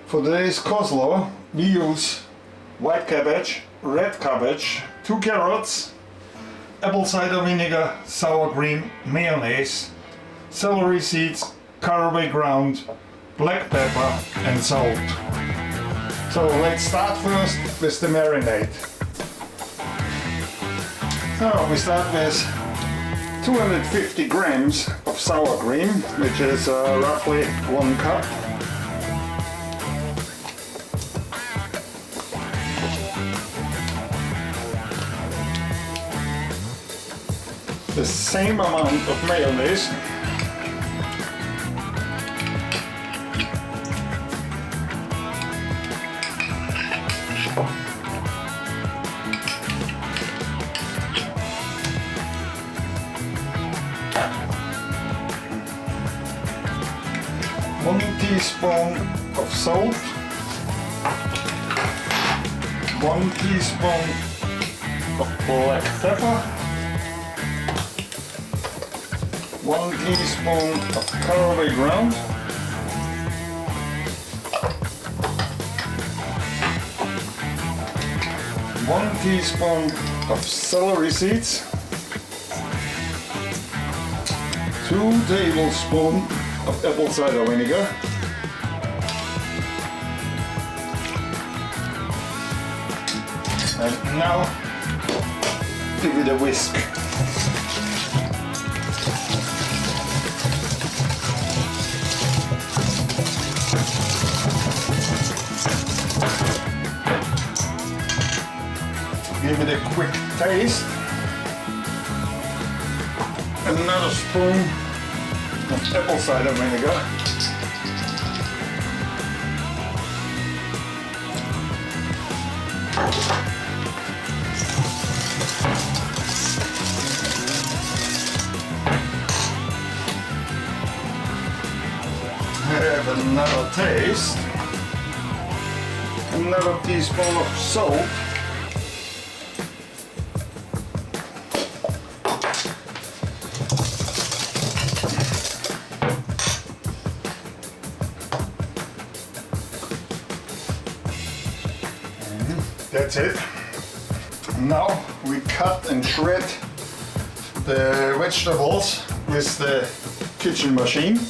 For today's coleslaw, we use white cabbage, red cabbage, 2 carrots, apple cider vinegar, sour cream, mayonnaise, celery seeds, caraway ground, black pepper and salt. So let's start first with the marinade. So we start with 250 grams of sour cream, which is roughly 1 cup. The same amount of mayonnaise. One teaspoon of salt, 1 teaspoon of black pepper, 1 teaspoon of caraway ground, 1 teaspoon of celery seeds, 2 tablespoons of apple cider vinegar, and now give it a whisk. Give it a quick taste. Another spoon of apple cider vinegar. Have another taste. Another teaspoon of salt. That's it. Now we cut and shred the vegetables with the kitchen machine.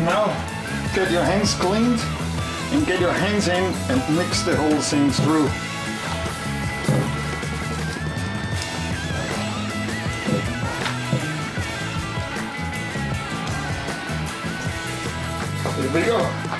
Now get your hands cleaned and get your hands in and mix the whole thing through. Here we go.